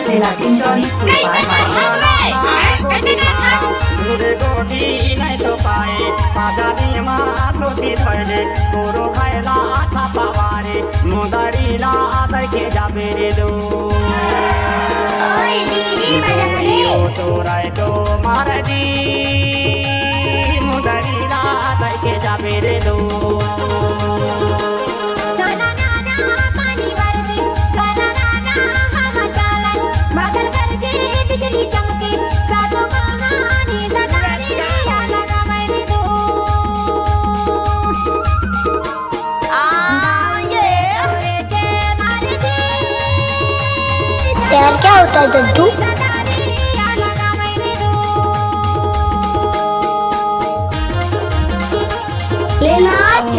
जिला डिंडौरी दूधे गोटी नहीं तो पाए सादा नियमा लोटी थैले तोरो खायला आठा पावारे मुदारीला आदर के जाबे रे दो तोराय तो मारदी मुदारीला आदर के जाबे रे दो यार क्या होता है दद्दू? ये नाच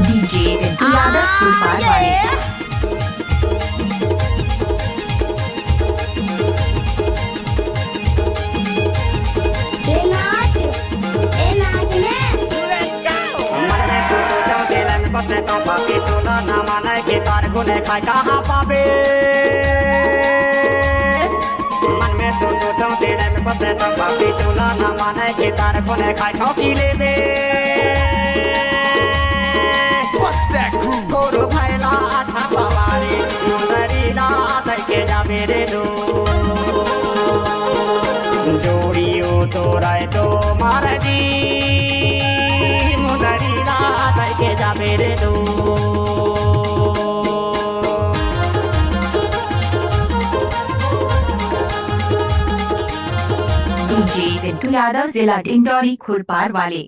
डीजे पिंटू यादव खुरपार वाले। बसे तो बाकी चोला ना माने के तार गुने खाए कहाँ पावे मन में तो सोचो तेरे में बसे तो बाकी चोला ना माने के तार गुने खाए ठोकी ले बे गोरू खाएला आठा पावारे मुंदरीला आदर के जाबे रे दो जोड़ियो तोराय तो मार दी मुंदरीला आदर के जाबे रे दो डीजे पिंटू यादव जिला डिंडौरी खुरपार वाले।